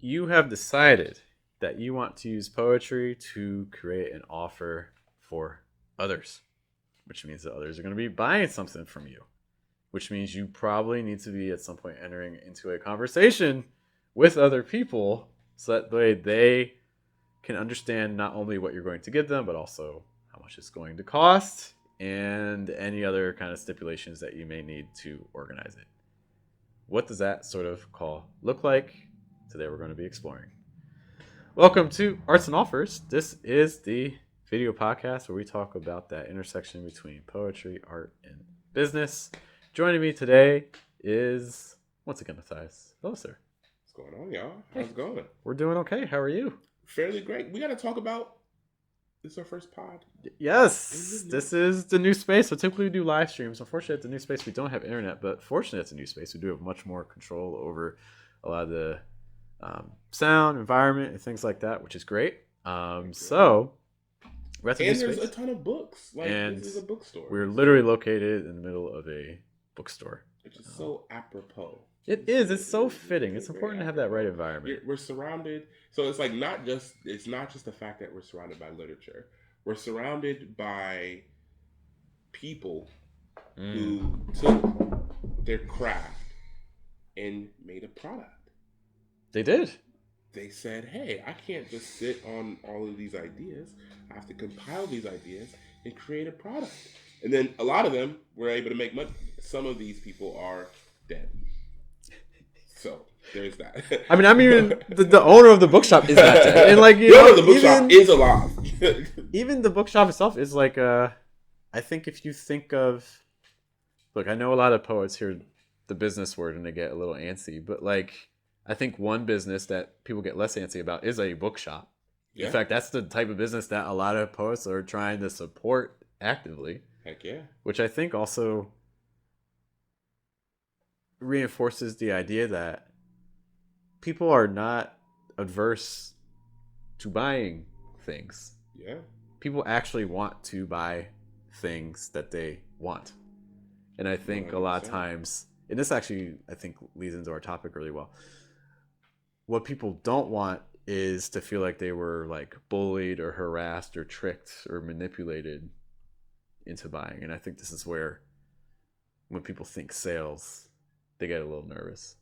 you have decided that you want to use poetry to create an offer for others, which means that others are going to be buying something from you, which means you probably need to be at some point entering into a conversation with other people so that way they can understand not only what you're going to give them, but also how much it's going to cost and any other kind of stipulations that you may need to organize it. What does that sort of call look like? Today we're going to be exploring. Welcome to Arts and Offers. This is the video podcast where we talk about that intersection between poetry, art, and business. Joining me today is, once again, Matthias. Hello, sir. What's going on, y'all? How's it going? We're doing okay. How are you? Fairly great. We got to talk about, this is our first pod. Yes, this is the new space. So typically we do live streams. Unfortunately, it's a new space. We don't have internet, but fortunately, it's a new space. We do have much more control over a lot of the sound, environment, and things like that, which is great. So we're at the new there's space. a ton of books. Like, And this is a bookstore. We're literally located in the middle of a bookstore. Which is so apropos. It is. It's so fitting. It's important to have that right environment. We're surrounded. So it's like it's not just the fact that we're surrounded by literature. We're surrounded by people who took their craft and made a product. They did. They said, hey, I can't just sit on all of these ideas. I have to compile these ideas and create a product. And then a lot of them were able to make money. Some of these people are dead. So there's that. I mean, even the owner of the bookshop is not dead. And like, the owner of the bookshop is alive. Even the bookshop itself is like, I think if you think of, look, I know a lot of poets hear the business word and they get a little antsy, but like, I think one business that people get less antsy about is a bookshop. Yeah. In fact, that's the type of business that a lot of poets are trying to support actively. Heck yeah. Which I think also reinforces the idea that people are not adverse to buying things. Yeah. People actually want to buy things that they want. And I think 100%. A lot of times, and this actually, I think, leads into our topic really well. What people don't want is to feel like they were like bullied or harassed or tricked or manipulated into buying. And I think this is where, when people think sales, they get a little nervous,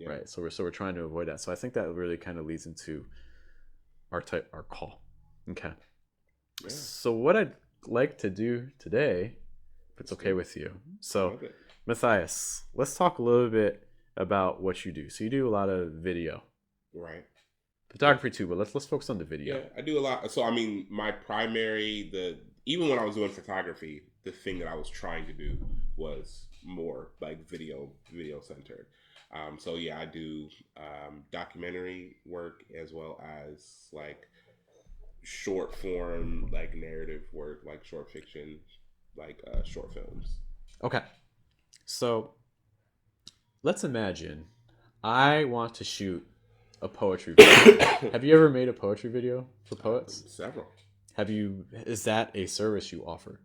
right? So we're trying to avoid that. So I think that really kind of leads into our call. Okay. Yeah. So what I'd like to do today, if it's okay with you. So Matthias, let's talk a little bit about what you do. So you do a lot of video. Right. Photography too, but let's focus on the video. Yeah, I do a lot. So I mean, my primary, even when I was doing photography, the thing that I was trying to do was more like video centered. So yeah, I do documentary work as well as like short form, like narrative work, like short fiction, like short films. Okay. So let's imagine I want to shoot a poetry video. Have you ever made a poetry video for poets? Several. Is that a service you offer?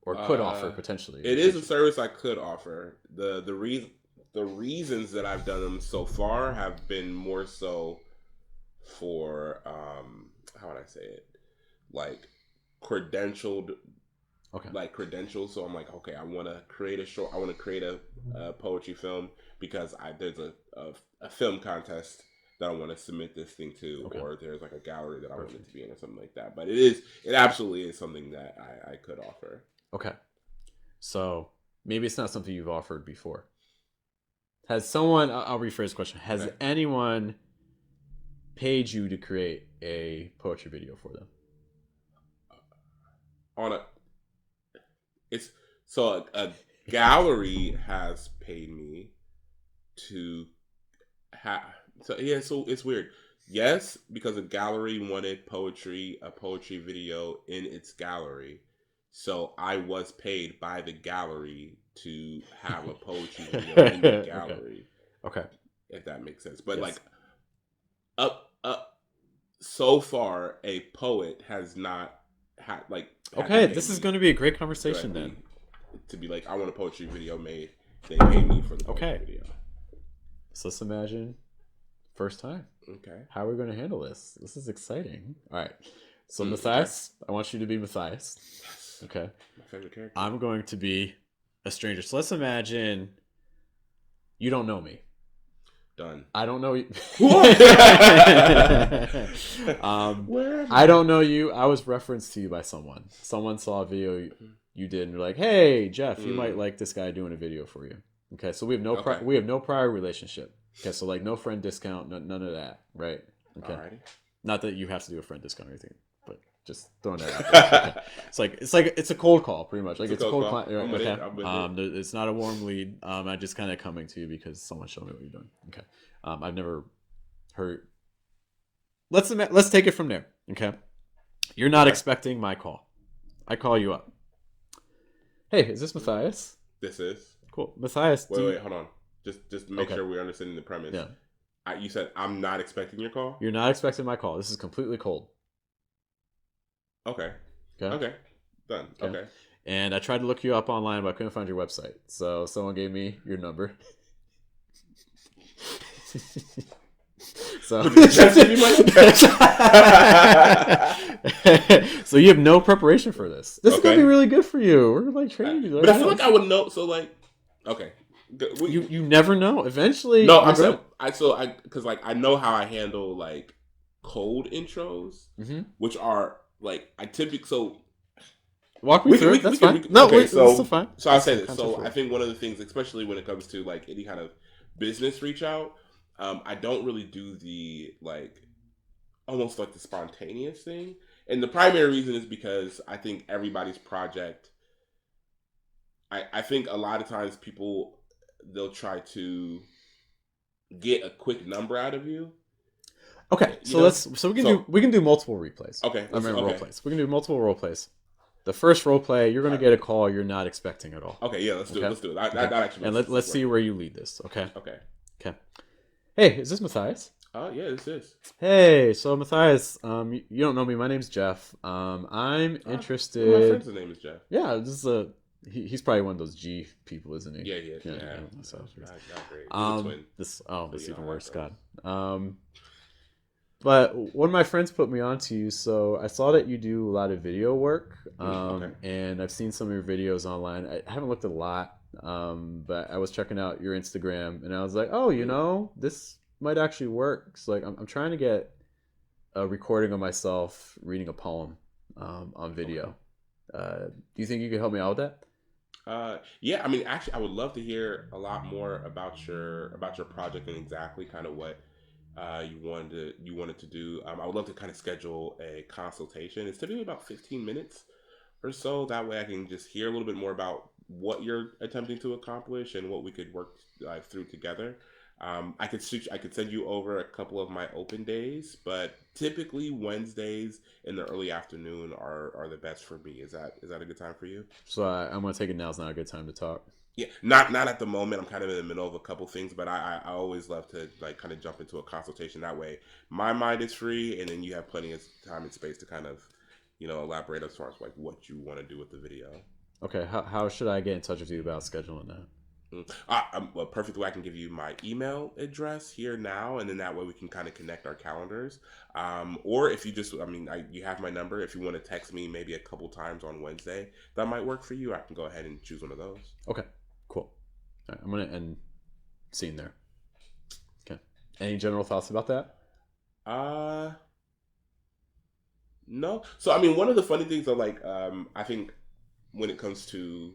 Or could offer potentially? It is a service I could offer. The reasons that I've done them so far have been more so for how would I say it? Like credentialed. Okay. Like credentials. So I'm like, okay, I want to create a poetry film because there's a film contest that I want to submit this thing to, or there's like a gallery that I want it to be in or something like that. But it absolutely is something that I could offer. Okay. So maybe it's not something you've offered before. Has someone, I'll rephrase the question, has anyone paid you to create a poetry video for them? A gallery has paid me to have, so it's weird. Yes, because a gallery wanted a poetry video in its gallery. So I was paid by the gallery to have a poetry video in the gallery. Okay. If that makes sense. But yes. So far a poet has not had okay, this is going to be a great conversation then. To be like, I want a poetry video made. They pay me for the poetry video. So let's imagine First time. Okay. How are we going to handle this? This is exciting. All right. So Okay. Matthias, I want you to be Matthias. Yes. Okay. My favorite character. I'm going to be a stranger. So let's imagine you don't know me. Done. I don't know you. What? I don't know you. I was referenced to you by someone. Someone saw a video you did, and they're like, "Hey, Jeff, you might like this guy doing a video for you." Okay, so we have no we have no prior relationship. Okay, so like no friend discount, none of that, right? Okay, Alrighty. not that you have to do a friend discount or anything, but just throwing that out there. Okay. It's a cold call, pretty much. Like it's a cold call. I'm with it. I'm with it. It's not a warm lead. I just kind of coming to you because someone showed me what you're doing. Okay, I've never heard. Let's take it from there. Okay, you're not expecting my call. I call you up. Hey, is this Matthias? This is cool. Matthias. Wait, hold on. Just make sure we're understanding the premise. Yeah. You said I'm not expecting your call. You're not expecting my call. This is completely cold. Okay. Okay. Done. Okay. And I tried to look you up online, but I couldn't find your website. So someone gave me your number. So so you have no preparation for this. This is gonna be really good for you. We're like training you. But I feel like I would know. So like, okay. You never know. Eventually, no. I'm saying because like I know how I handle like cold intros, which are like I typically walk me through it. That's fine. It's still fine. So I'll say this. So I think one of the things, especially when it comes to like any kind of business reach out, I don't really do the like almost like the spontaneous thing, and the primary reason is because I think everybody's project. I think a lot of times people they'll try to get a quick number out of you. Okay, so we can do multiple replays. Okay, role plays. We can do multiple role plays. The first role play, you're going to get a call you're not expecting at all. Okay, yeah, let's do it. That actually. And let's see where you lead this. Okay. Okay. Hey, is this Matthias? Yeah, this is. Hey, so Matthias, you don't know me. My name's Jeff. I'm interested. My friend's name is Jeff. Yeah, this is he's probably one of those G people, isn't he? Yeah. So, not great. This even worse. God. But one of my friends put me on to you, so I saw that you do a lot of video work, and I've seen some of your videos online. I haven't looked at a lot, but I was checking out your Instagram, and I was like, oh, this might actually work. So like, I'm trying to get a recording of myself reading a poem on video. Do you think you could help me out with that? Yeah, I mean, actually, I would love to hear a lot more about your project and exactly kind of what you wanted to do. I would love to kind of schedule a consultation. It's typically about 15 minutes or so. That way, I can just hear a little bit more about what you're attempting to accomplish and what we could work through together. I could send you over a couple of my open days, but typically Wednesdays in the early afternoon are the best for me. Is that a good time for you? So I'm gonna take it now. It's not a good time to talk. Yeah, not at the moment. I'm kind of in the middle of a couple things, but I always love to like kind of jump into a consultation. That way, my mind is free, and then you have plenty of time and space to kind of, elaborate as far as like what you want to do with the video. Okay, how should I get in touch with you about scheduling that? Well, perfect way I can give you my email address here now, and then that way we can kind of connect our calendars. Or if you you have my number. If you want to text me maybe a couple times on Wednesday, that might work for you. I can go ahead and choose one of those. Okay, cool. All right, I'm gonna end scene there. Okay. Any general thoughts about that? No. So I mean, one of the funny things are like, I think when it comes to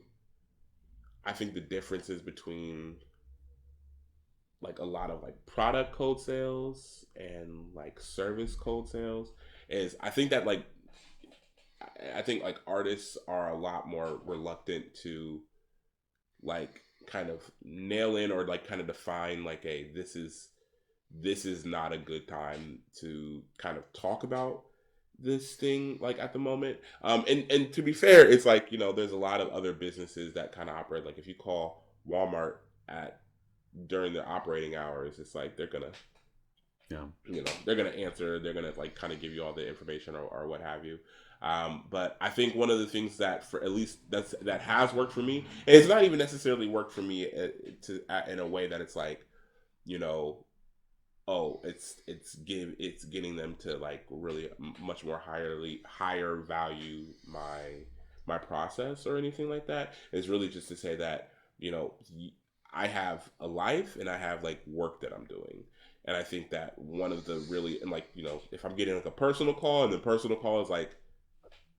the differences between like a lot of like product code sales and like service code sales is I think like artists are a lot more reluctant to like kind of nail in or like kind of define like this is not a good time to kind of talk about this thing like at the moment. And to be fair, it's like, there's a lot of other businesses that kind of operate. Like if you call Walmart during their operating hours, it's like they're gonna, they're gonna answer. They're gonna like kind of give you all the information or what have you. But I think one of the things that for at least that has worked for me, and it's not even necessarily worked for me in a way that it's like, oh, it's getting them to like really much more higher value my process or anything like that. It's really just to say that, you know, I have a life and I have like work that I'm doing. And I think that one of the really, and like, you know, if I'm getting like a personal call and the personal call is like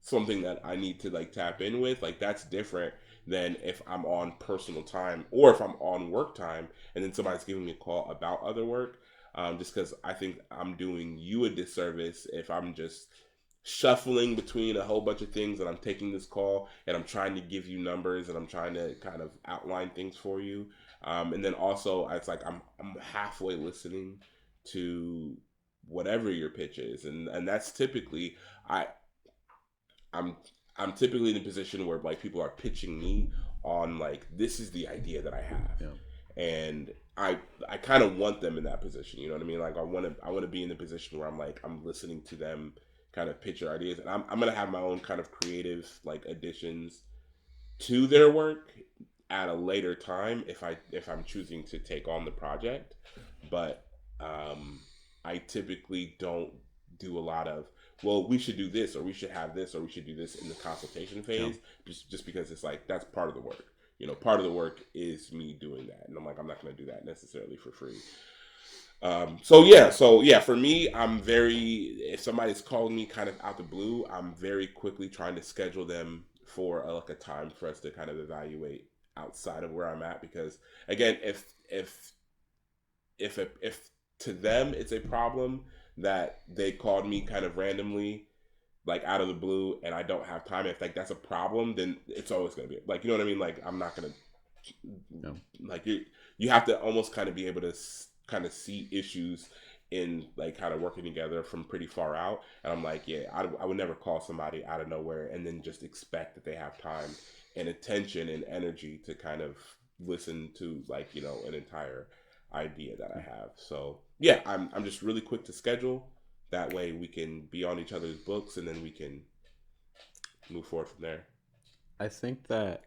something that I need to like tap in with, like that's different than if I'm on personal time or if I'm on work time and then somebody's giving me a call about other work. Just because I think I'm doing you a disservice if I'm just shuffling between a whole bunch of things and I'm taking this call and I'm trying to give you numbers and I'm trying to kind of outline things for you. And then also it's like I'm halfway listening to whatever your pitch is, and that's typically I'm I'm typically in a position where like people are pitching me on like this is the idea that I have, and I kind of want them in that position. You know what I mean? Like I want to be in the position where I'm like I'm listening to them kind of pitch their ideas, and I'm gonna have my own kind of creative like additions to their work at a later time if I'm choosing to take on the project, but I typically don't do a lot of, well, we should do this or we should have this or we should do this in the consultation phase, just because it's like that's part of the work. You know, part of the work is me doing that, and I'm like I'm not going to do that necessarily for free. So yeah, for me, if somebody's calling me kind of out the blue, I'm very quickly trying to schedule them for like a time for us to kind of evaluate outside of where I'm at, because again, if to them it's a problem that they called me kind of randomly, like out of the blue, and I don't have time, if like that's a problem, then it's always going to be like, you know what I mean? Like I'm not going to, like you have to almost kind of be able to kind of see issues in like kind of working together from pretty far out. And I'm like, yeah, I would never call somebody out of nowhere and then just expect that they have time and attention and energy to kind of listen to like, you know, an entire idea that I have. So yeah, I'm just really quick to schedule. That way we can be on each other's books and then we can move forward from there. I think that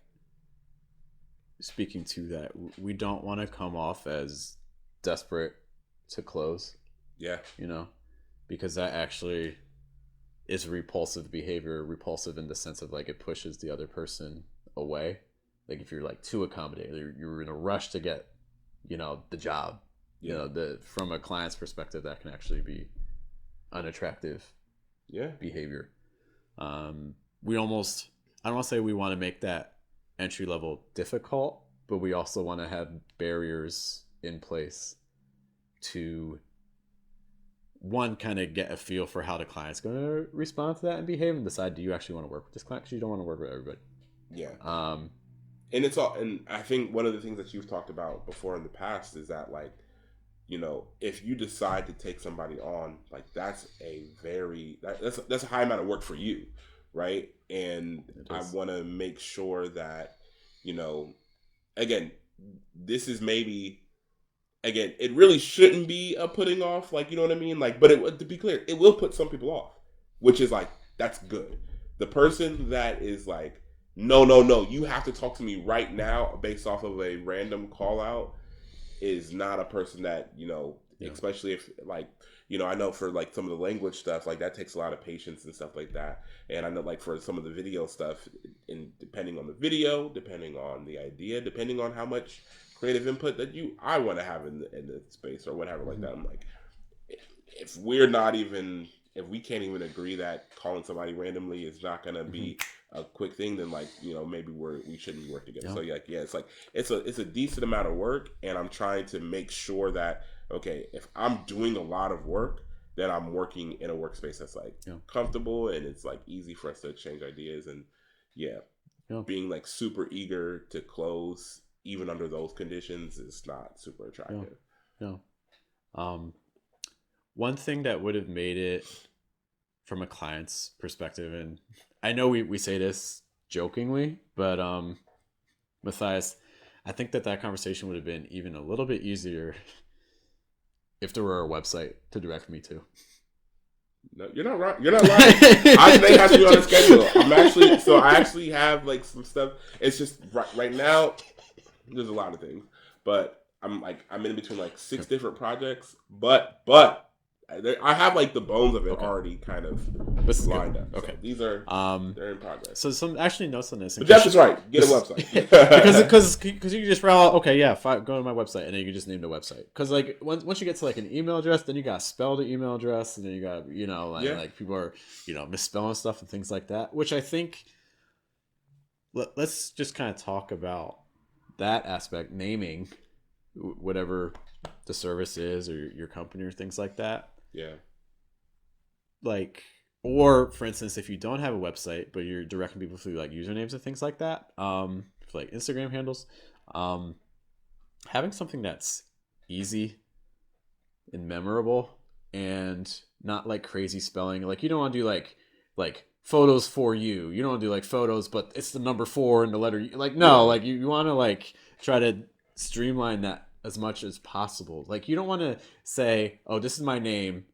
speaking to that, we don't want to come off as desperate to close. Yeah. You know, because that actually is repulsive behavior, repulsive in the sense of like it pushes the other person away. Like if you're like too accommodating, you're in a rush to get, you know, the job. You know, from a client's perspective, that can actually be unattractive behavior. We almost, I don't want to say we want to make that entry level difficult, but we also want to have barriers in place to, one, kind of get a feel for how the client's going to respond to that and behave, and decide, do you actually want to work with this client? Because you don't want to work with everybody. And it's all, and I think one of the things that you've talked about before in the past is that, like, you know, if you decide to take somebody on, like that's a high amount of work for you, right? And I want to make sure that, you know, again, this is maybe, again, it really shouldn't be a putting off, like, you know what I mean? Like, but to be clear, it will put some people off, which is like, that's good. The person that is like, no, you have to talk to me right now based off of a random call out is not a person that, you know, especially if like, you know, I know for like some of the language stuff, like that takes a lot of patience and stuff like that. And I know like for some of the video stuff, and depending on the video, depending on the idea, depending on how much creative input that I want to have in the space or whatever like that, I'm like, if we can't even agree that calling somebody randomly is not going to be a quick thing, then like, you know, maybe we shouldn't work together. So like, yeah, it's like, it's a decent amount of work, and I'm trying to make sure that, okay, if I'm doing a lot of work, then I'm working in a workspace that's like comfortable and it's like easy for us to exchange ideas, and being like super eager to close even under those conditions is not super attractive. One thing that would have made it from a client's perspective, and I know we say this jokingly, but Matthias, I think that conversation would have been even a little bit easier if there were a website to direct me to. No, you're not right. You're not lying. I may have to be on a schedule. I actually have like some stuff. It's just right now, there's a lot of things, but I'm in between like 6 different projects, but I have like the bones of it already kind of lined up. Okay, so they're in progress. So some actually notes on this. But Jeff is right. Get a website because you can just go to my website, and then you can just name the website. Because like once you get to like an email address, then you got to spell the email address, and then you got like people are misspelling stuff and things like that. Which I think let's just kind of talk about that aspect, naming whatever the service is or your company or things like that. Yeah. Like, or for instance, if you don't have a website, but you're directing people through like usernames and things like that, for like Instagram handles, having something that's easy and memorable and not like crazy spelling. Like you don't want to do like photos for you. You don't want to do like photos, but it's the number 4 and the letter. Like no, like you want to like try to streamline that as much as possible. Like you don't want to say, "Oh, this is my name,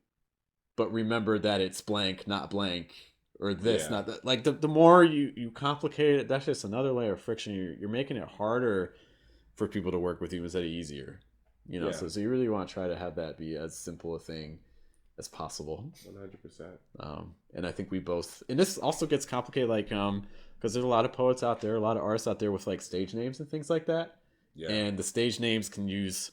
but remember that it's blank, not blank," or this, not that. Like the more you complicate it, that's just another layer of friction. You're making it harder for people to work with you instead of easier. So you really want to try to have that be as simple a thing as possible. 100%. And I think we both, and this also gets complicated, like because there's a lot of poets out there, a lot of artists out there with like stage names and things like that. Yeah. And the stage names can use,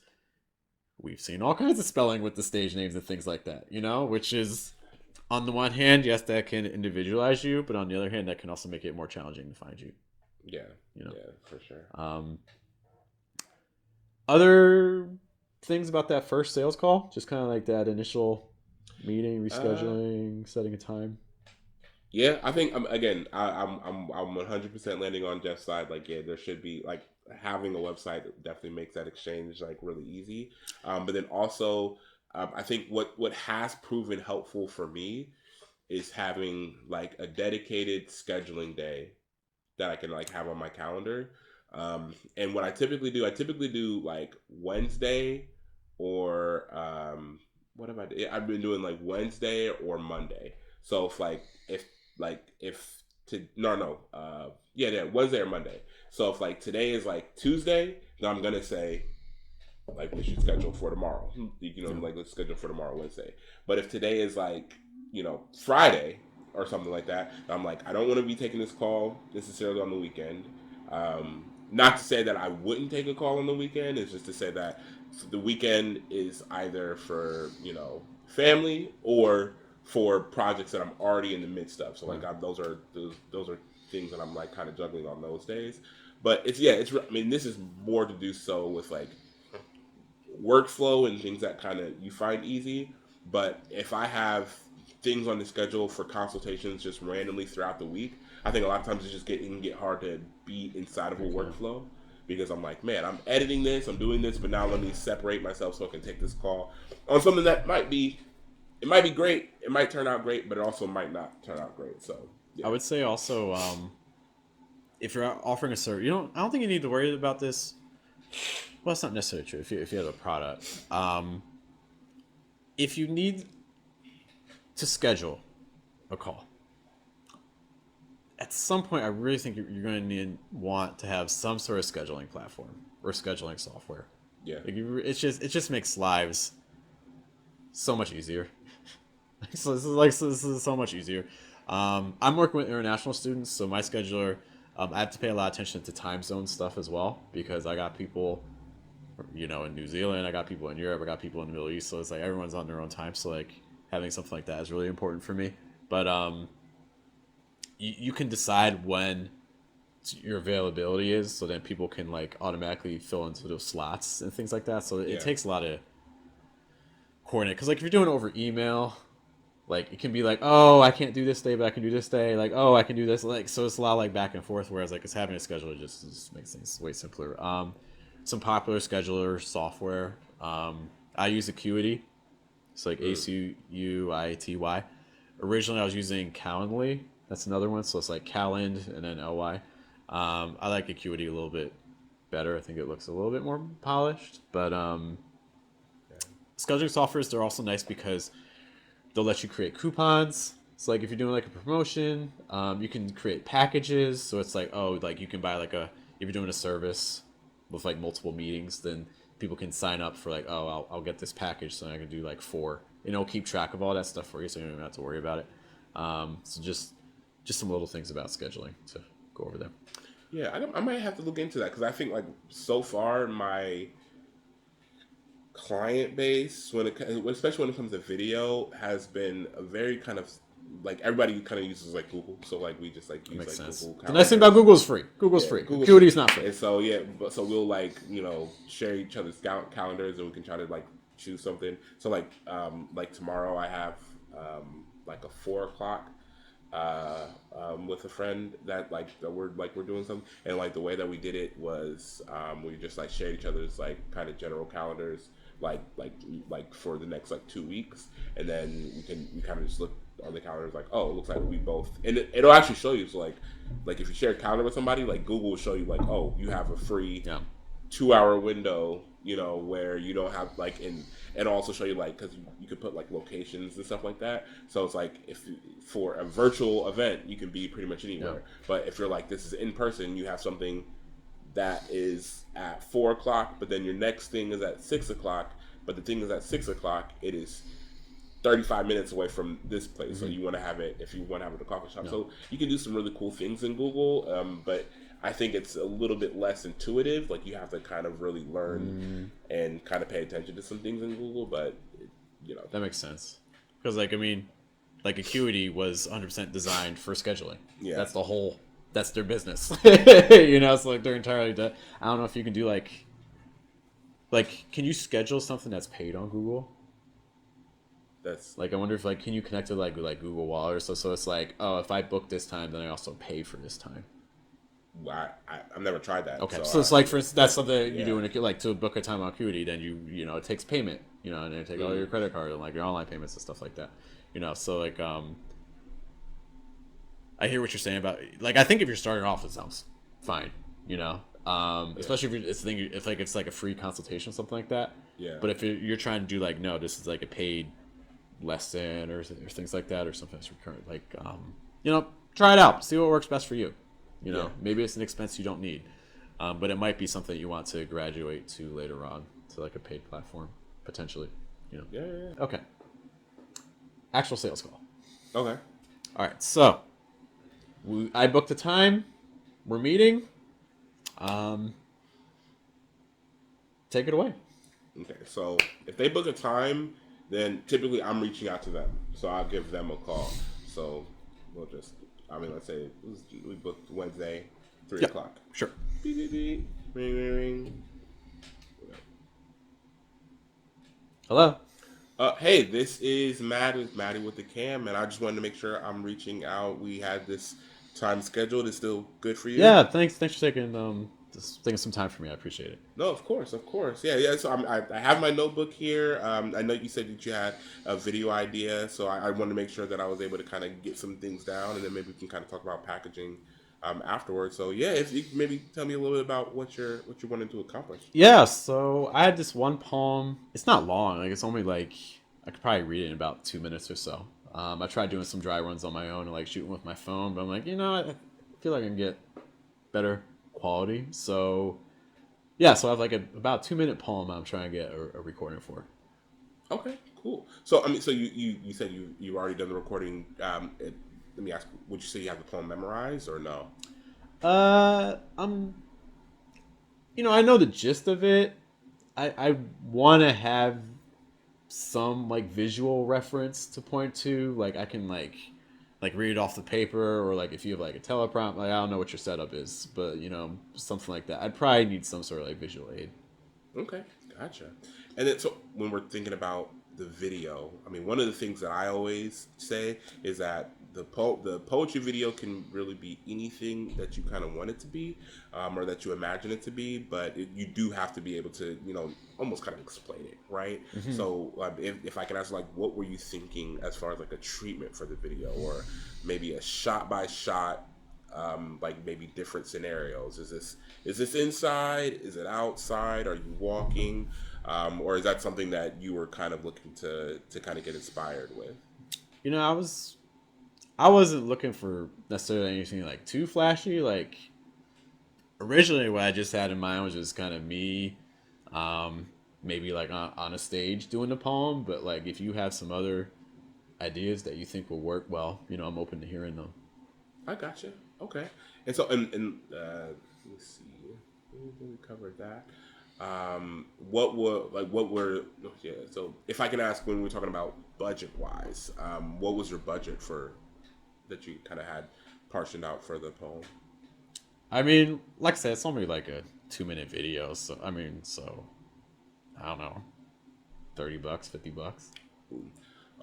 we've seen all kinds of spelling with the stage names and things like that, which is, on the one hand, yes, that can individualize you, but on the other hand, that can also make it more challenging to find you. Yeah. Yeah, for sure. Other things about that first sales call, just kind of like that initial meeting, rescheduling, setting a time. Yeah, I think I'm 100% landing on Jeff's side. Like, yeah, there should be like having a website definitely makes that exchange like really easy. But then also, I think what has proven helpful for me is having like a dedicated scheduling day that I can like have on my calendar. And what I typically do like Wednesday Or what have I done? I've been doing like Wednesday or Monday. So Wednesday or Monday. So if like today is like Tuesday, then I'm gonna say like we should schedule for tomorrow. Like let's schedule for tomorrow, Wednesday. But if today is like Friday or something like that, I'm like I don't want to be taking this call necessarily on the weekend. Not to say that I wouldn't take a call on the weekend. It's just to say that the weekend is either for family or for projects that I'm already in the midst of. So like those are things that I'm like kind of juggling on those days. But this is more to do so with like workflow and things that kind of you find easy. But if I have things on the schedule for consultations just randomly throughout the week, I think a lot of times it can get hard to be inside of a workflow because I'm like, man, I'm editing this, I'm doing this, but now let me separate myself so I can take this call on something that might be great, it might turn out great, but it also might not turn out great. So yeah. I would say also, if you're offering a service, I don't think you need to worry about this. Well, it's not necessarily true if you have a product. If you need to schedule a call, at some point, I really think you're going to want to have some sort of scheduling platform or scheduling software. Yeah, it just makes lives so much easier. So this is so much easier. I'm working with international students, so my scheduler, I have to pay a lot of attention to time zone stuff as well because I got people, in New Zealand, I got people in Europe, I got people in the Middle East, so it's like everyone's on their own time. So like having something like that is really important for me. But you can decide when your availability is, so then people can like automatically fill into those slots and things like that. So it takes a lot of coordinate because like if you're doing it over email, like it can be like, oh, I can't do this day, but I can do this day. Like, oh, I can do this. Like, so it's a lot of like back and forth. Whereas like it's having a schedule just makes things way simpler. Some popular scheduler software. I use Acuity. It's like ACUITY. Originally, I was using Calendly. That's another one. So it's like Calend and then LY. I like Acuity a little bit better. I think it looks a little bit more polished. But scheduling softwares, they're also nice because they'll let you create coupons. So like if you're doing like a promotion, you can create packages. So it's like, oh, like you can buy like if you're doing a service with like multiple meetings, then people can sign up for like, oh, I'll get this package, so I can do like 4, and it'll keep track of all that stuff for you, so you don't even have to worry about it. So just some little things about scheduling to go over there. Yeah, I might have to look into that because I think like so far my client base, especially when it comes to video, has been a very kind of like everybody kind of uses like Google, so like we just like use Makes like sense. Google. The nice thing about Google is free. Google's free. Acuity is not free. And so yeah, but so we'll like share each other's calendars and we can try to like choose something. So like tomorrow I have like a 4 o'clock with a friend that we're doing something, and like the way that we did it was we just like shared each other's like kind of general calendars like for the next like 2 weeks, and then we kind of just look on the calendars like, oh, it looks like we both, and it'll actually show you. So like if you share a calendar with somebody, like Google will show you like, oh, you have a free 2-hour window, where you don't have like and also show you like, because you could put like locations and stuff like that. So it's like for a virtual event you can be pretty much anywhere, but if you're like this is in person, you have something that is at 4 o'clock, but then your next thing is at 6 o'clock, but the thing is at 6 o'clock, it is 35 minutes away from this place. Mm-hmm. So you want to have it, if you want to have it at a coffee shop. So you can do some really cool things in Google, but I think it's a little bit less intuitive. Like you have to kind of really learn and kind of pay attention to some things in Google, but That makes sense. Because like Acuity was 100% designed for scheduling. Yeah. That's their business. So like they're entirely I don't know if you can do like can you schedule something that's paid on Google? That's like, I wonder if like, can you connect it like with like Google Wallet or so it's like, oh, if I book this time, then I also pay for this time. Well, I've never tried that. Okay, so it's like, for instance, that's something that you do when like to book a time on Acuity, then it takes payment, and they take all your credit card and like your online payments and stuff like that, so like I hear what you're saying about, like, I think if you're starting off, it sounds fine, especially if it's like a free consultation, something like that. Yeah. But if you're trying to do like, no, this is like a paid lesson or things like that, or something that's recurrent, like, try it out, see what works best for you. Maybe it's an expense you don't need, but it might be something you want to graduate to later on to like a paid platform potentially. Yeah. Okay. Actual sales call. Okay. All right. So I booked the time. We're meeting. Take it away. Okay. So if they book a time, then typically I'm reaching out to them. So I'll give them a call. So we'll just, let's say we booked Wednesday, 3 o'clock. Sure. Beep, beep, beep. Ring, ring, ring. Hello. Hey, this is Maddie with the cam, and I just wanted to make sure I'm reaching out. We had this time scheduled. It's still good for you? Yeah, thanks for taking some time for me. I appreciate it. No, of course. Yeah. So I have my notebook here. I know you said that you had a video idea, so I wanted to make sure that I was able to kind of get some things down, and then maybe we can kind of talk about packaging afterwards. So yeah, if you could maybe tell me a little bit about what you're wanting to accomplish. Yeah. So I had this one poem. It's not long. Like, it's only like, I could probably read it in about 2 minutes or so. I tried doing some dry runs on my own and like shooting with my phone, but I'm like, I feel like I can get better quality. So yeah, so I have like about 2-minute poem I'm trying to get a recording for. Okay, cool. So so you said you already done the recording. Let me ask, would you say you have the poem memorized or no? I know the gist of it. I want to have some like visual reference to point to, like I can like read it off the paper, or like if you have like a teleprompt, like I don't know what your setup is, but something like that. I'd probably need some sort of like visual aid. Okay, gotcha. And then so when we're thinking about the video, one of the things that I always say is that the poetry video can really be anything that you kind of want it to be, or that you imagine it to be, but you do have to be able to, almost kind of explain it, right? Mm-hmm. So if I can ask, like, what were you thinking as far as like a treatment for the video, or maybe a shot by shot, like maybe different scenarios? Is this inside? Is it outside? Are you walking? Or is that something that you were kind of looking to kind of get inspired with? I wasn't looking for necessarily anything like too flashy. Like, originally what I just had in mind was just kind of me Maybe like on a stage doing the poem. But like if you have some other ideas that you think will work well, I'm open to hearing them. I gotcha. Okay. And so, let me see. We covered that. What were, yeah. So, if I can ask, when we're talking about budget wise, what was your budget for that you kind of had portioned out for the poem? I mean, like I said, it's only like a 2 minute video, so I don't know, $30, $50.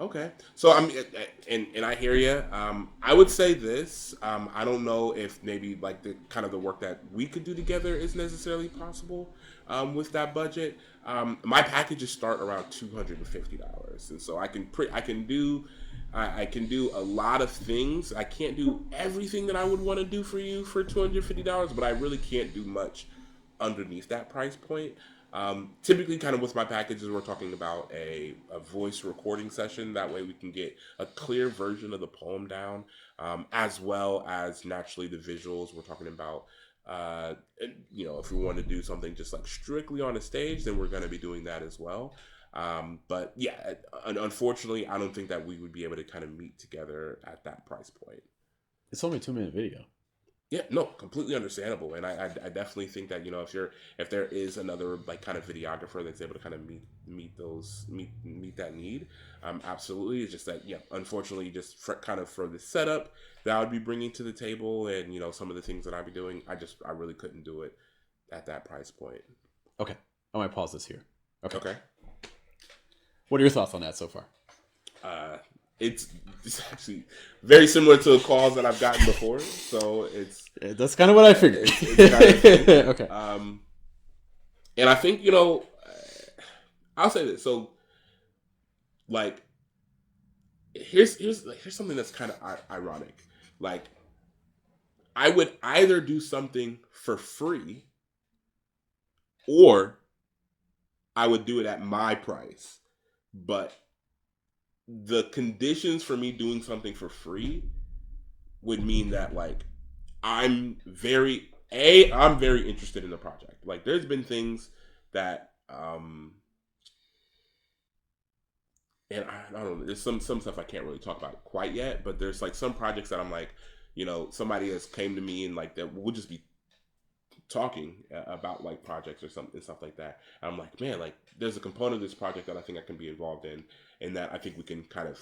Okay, so and I hear you. I would say this. I don't know if maybe like the kind of the work that we could do together is necessarily possible with that budget. My packages start around $250, and so I can do a lot of things. I can't do everything that I would want to do for you for $250, but I really can't do much underneath that price point. Typically, kind of with my packages, we're talking about a voice recording session. That way, we can get a clear version of the poem down, as well as naturally the visuals. We're talking about, if we want to do something just like strictly on a stage, then we're going to be doing that as well. But yeah, unfortunately, I don't think that we would be able to kind of meet together at that price point. It's only a 2 minute video. Yeah, no, completely understandable, and I definitely think that if there is another like kind of videographer that's able to kind of meet that need, absolutely. It's just that unfortunately, just kind of for the setup that I would be bringing to the table, and some of the things that I'd be doing, I really couldn't do it at that price point. Okay, I might pause this here. Okay. What are your thoughts on that so far? It's actually very similar to the calls that I've gotten before, so that's kind of what I figured. It's kind of okay. And I think I'll say this. So, like, here's something that's kind of ironic. Like, I would either do something for free, or I would do it at my price, but the conditions for me doing something for free would mean that like I'm very interested in the project. Like there's been things that and I don't know, there's some stuff I can't really talk about quite yet, but there's like some projects that I'm like, somebody has came to me and like that we'll just be talking about like projects or something and stuff like that. And I'm like, man, like there's a component of this project that I think I can be involved in, and that I think we can kind of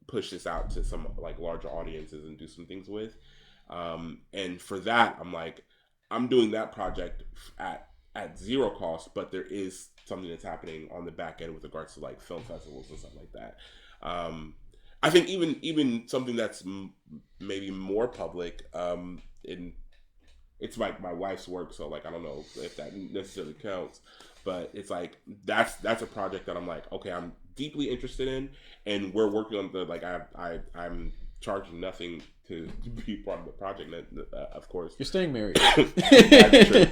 push this out to some like larger audiences and do some things with. And for that, I'm like, I'm doing that project at zero cost, but there is something that's happening on the back end with regards to like film festivals and stuff like that. I think even something that's maybe more public, it's like my wife's work, so like I don't know if that necessarily counts, but it's like that's a project that I'm like, okay, I'm deeply interested in, and we're working on the like I'm charging nothing to be part of the project, of course. You're staying married. That's true.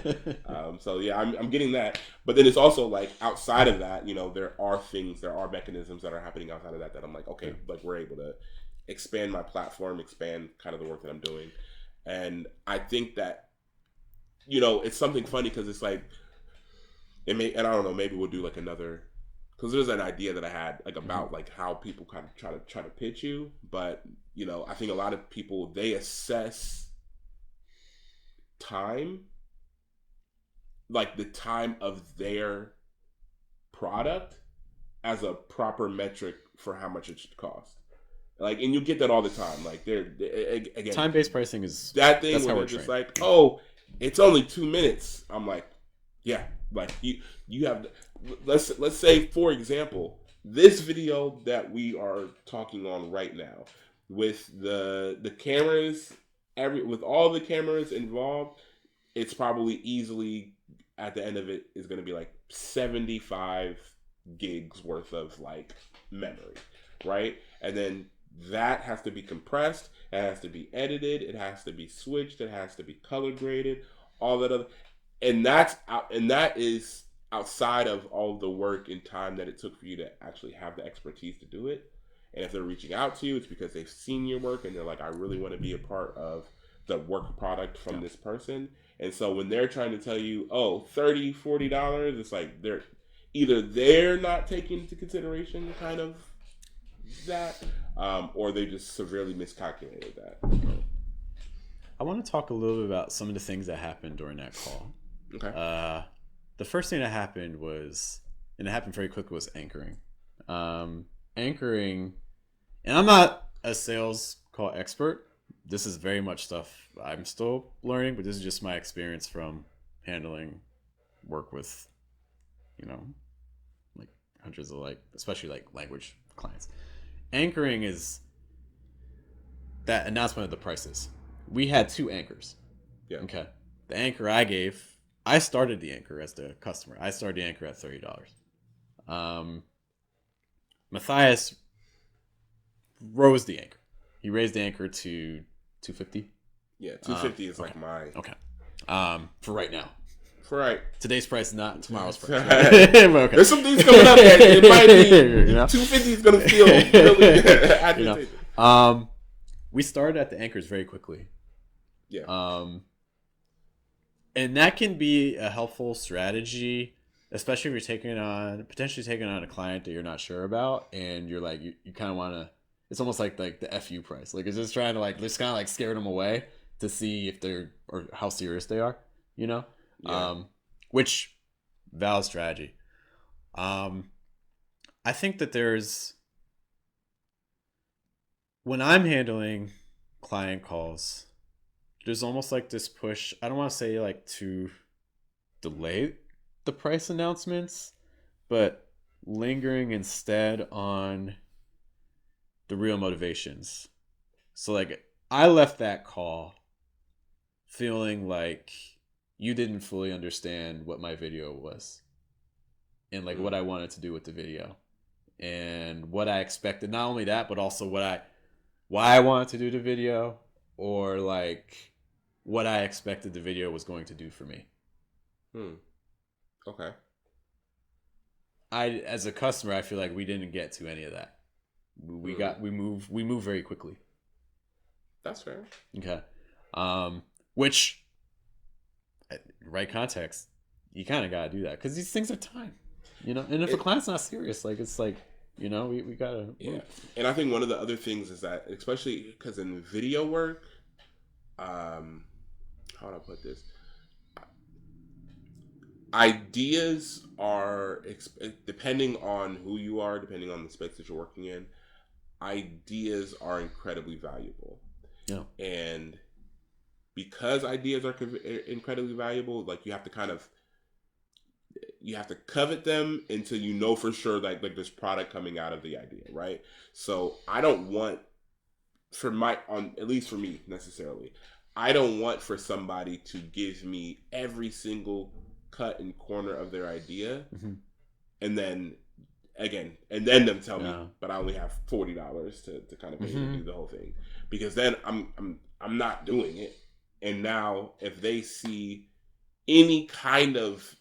So yeah, I'm getting that, but then it's also like outside of that, there are mechanisms that are happening outside of that I'm like, okay, like we're able to expand my platform, expand kind of the work that I'm doing, and I think that. It's something funny because it's like, and I don't know, maybe we'll do like another, because there's an idea that I had like about like how people kind of try to pitch you, but I think a lot of people, they assess time, like the time of their product, as a proper metric for how much it should cost. Like, and you get that all the time. Like, again, time-based pricing is that thing where they're just like, oh, it's only 2 minutes. I'm like, yeah, like you have. Let's say, for example, this video that we are talking on right now, with the cameras, with all the cameras involved, it's probably easily at the end of it is going to be like 75 gigs worth of like memory, right? And then that has to be compressed, it has to be edited, it has to be switched, it has to be color graded, all that other, and that is outside of all the work and time that it took for you to actually have the expertise to do it. And if they're reaching out to you, it's because they've seen your work and they're like, I really want to be a part of the work product from this person. And so when they're trying to tell you, oh, $30-$40, it's like they're not taking into consideration kind of that, or they just severely miscalculated that. I want to talk a little bit about some of the things that happened during that call. Okay. The first thing that happened was, and it happened very quickly, was anchoring. Anchoring, and I'm not a sales call expert. This is very much stuff I'm still learning, but this is just my experience from handling work with, like hundreds of especially like language clients. Anchoring is that announcement of the prices. We had 2 anchors. Yeah. Okay. The anchor I started the anchor as the customer. I started the anchor at $30. Matthias rose the anchor. He raised the anchor to $250. Yeah, $250 is like my... Okay. For right now. For right. Today's price, not tomorrow's price. Right? Okay. There's some things coming up that it might be... $250 is going to feel really advantageous. We started at the anchors very quickly. Yeah. And that can be a helpful strategy, especially if you're potentially taking on a client that you're not sure about, and you're like, you kind of want to, it's almost like the FU price. Like, it's just trying to just kind of scare them away to see if they're, or how serious they are, Yeah. Which, valid strategy. I think that when I'm handling client calls, there's almost this push. I don't want to say to delay the price announcements, but lingering instead on the real motivations. So I left that call feeling like you didn't fully understand what my video was and what I wanted to do with the video and what I expected. Not only that, but also why I wanted to do the video, or what I expected the video was going to do for me. Okay. As a customer, I feel like we didn't get to any of that. We move very quickly. That's fair. Okay. Which, right context, you kind of gotta do that because these things are time, And if a client's not serious, it's we gotta. Yeah, move. And I think one of the other things is that, especially because in video work, how do I put this? Ideas are, depending on who you are, depending on the space that you're working in, ideas are incredibly valuable. Yeah. And because ideas are incredibly valuable, you have to covet them until you know for sure there's product coming out of the idea, right? So I don't want, at least for me necessarily, I don't want for somebody to give me every single cut and corner of their idea, and then them tell me, but I only have $40 to kind of do the whole thing, because then I'm not doing it. And now if they see any kind of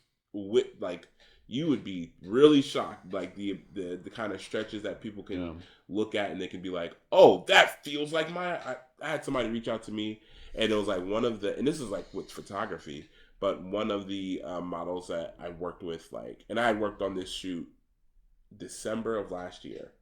you would be really shocked, the kind of stretches that people can look at, and they can be like, oh, that feels like I had somebody reach out to me, and it was one of the, and this is with photography, but one of the models that I worked with, and I had worked on this shoot December of last year,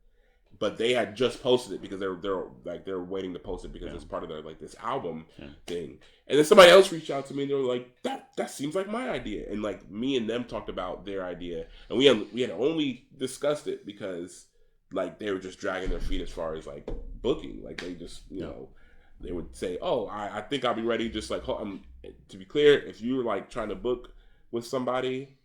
but they had just posted it because they're waiting to post it because it's part of their this album thing. And then somebody else reached out to me and they were like, that seems like my idea. And me and them talked about their idea, and we had only discussed it because they were just dragging their feet as far as booking. They just they would say, oh, I think I'll be ready. Just to be clear, if you're trying to book with somebody,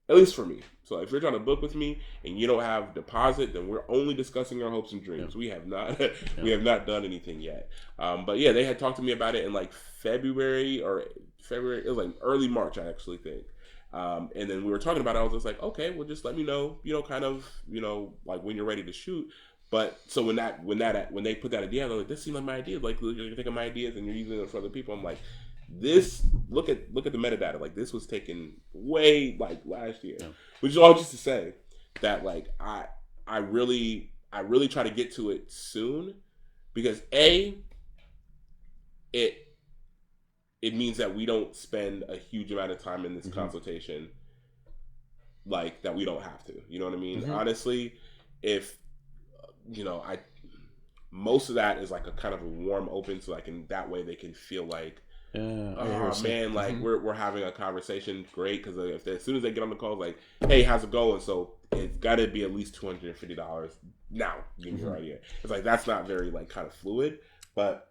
at least for me. So if you're trying to book with me and you don't have deposit, then we're only discussing our hopes and dreams. We have not we have not done anything yet. But yeah, they had talked to me about it in February. It was early March, I actually think. And then we were talking about it. I was just like, okay, well, just let me know, when you're ready to shoot. But so when they put that idea, they're like, this seems like my idea. You're thinking my ideas and you're using it for other people. I'm like, this, look at the metadata. This was taken way last year, which is all just to say that I really try to get to it soon, because it it means that we don't spend a huge amount of time in this consultation, like that we don't have to. You know what I mean? Honestly, if I most of that is like a kind of a warm open, so like in that way they can feel like, oh man, like we're having a conversation, great, because if as soon as they get on the call, like, hey, how's it going? So it's got to be at least $250 now. Give me your idea. It's like that's not very like kind of fluid, but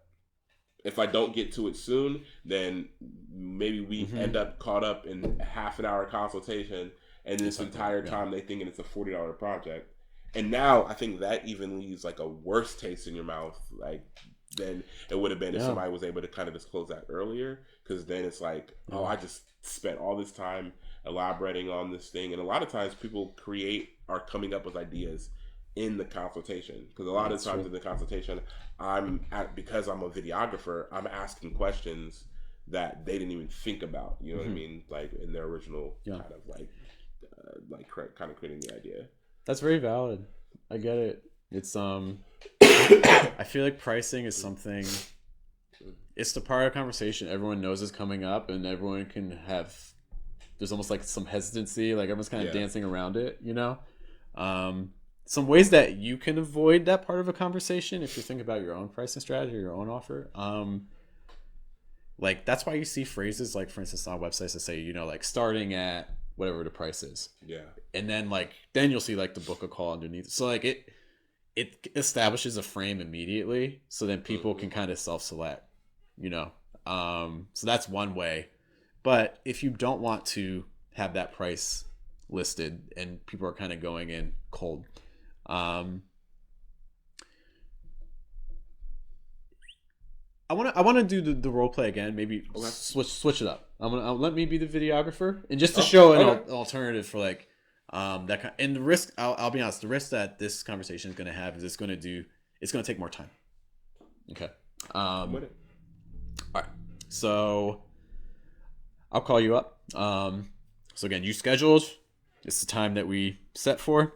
if I don't get to it soon, then maybe we end up caught up in a half an hour consultation, and this entire time they thinking it's a $40 project. And now I think that even leaves like a worse taste in your mouth, like than it would have been if somebody was able to kind of disclose that earlier. Because then it's like, oh, I just spent all this time elaborating on this thing, and a lot of times people are coming up with ideas in the consultation. Because a lot of times in the consultation, because I'm a videographer, I'm asking questions that they didn't even think about. You know what I mean? Like in their original kind of kind of creating the idea. That's very valid. I get it. It's I feel like pricing is something. It's the part of conversation everyone knows is coming up, and everyone can have. There's almost like some hesitancy, like everyone's kind of dancing around it, Some ways that you can avoid that part of a conversation if you think about your own pricing strategy or your own offer. Like that's why you see phrases like, for instance, on websites that say, like starting at whatever the price is. Yeah. And then then you'll see like the book a call underneath. So like it establishes a frame immediately, so then people can kind of self-select, So that's one way. But if you don't want to have that price listed and people are kind of going in cold, I want to do the role play again. Maybe switch it up. I'll let me be the videographer, and just to show an alternative for like that kind. And the risk, I'll be honest, the risk that this conversation is going to have is it's going to take more time. Okay. All right. So I'll call you up. So again, you scheduled. It's the time that we set for.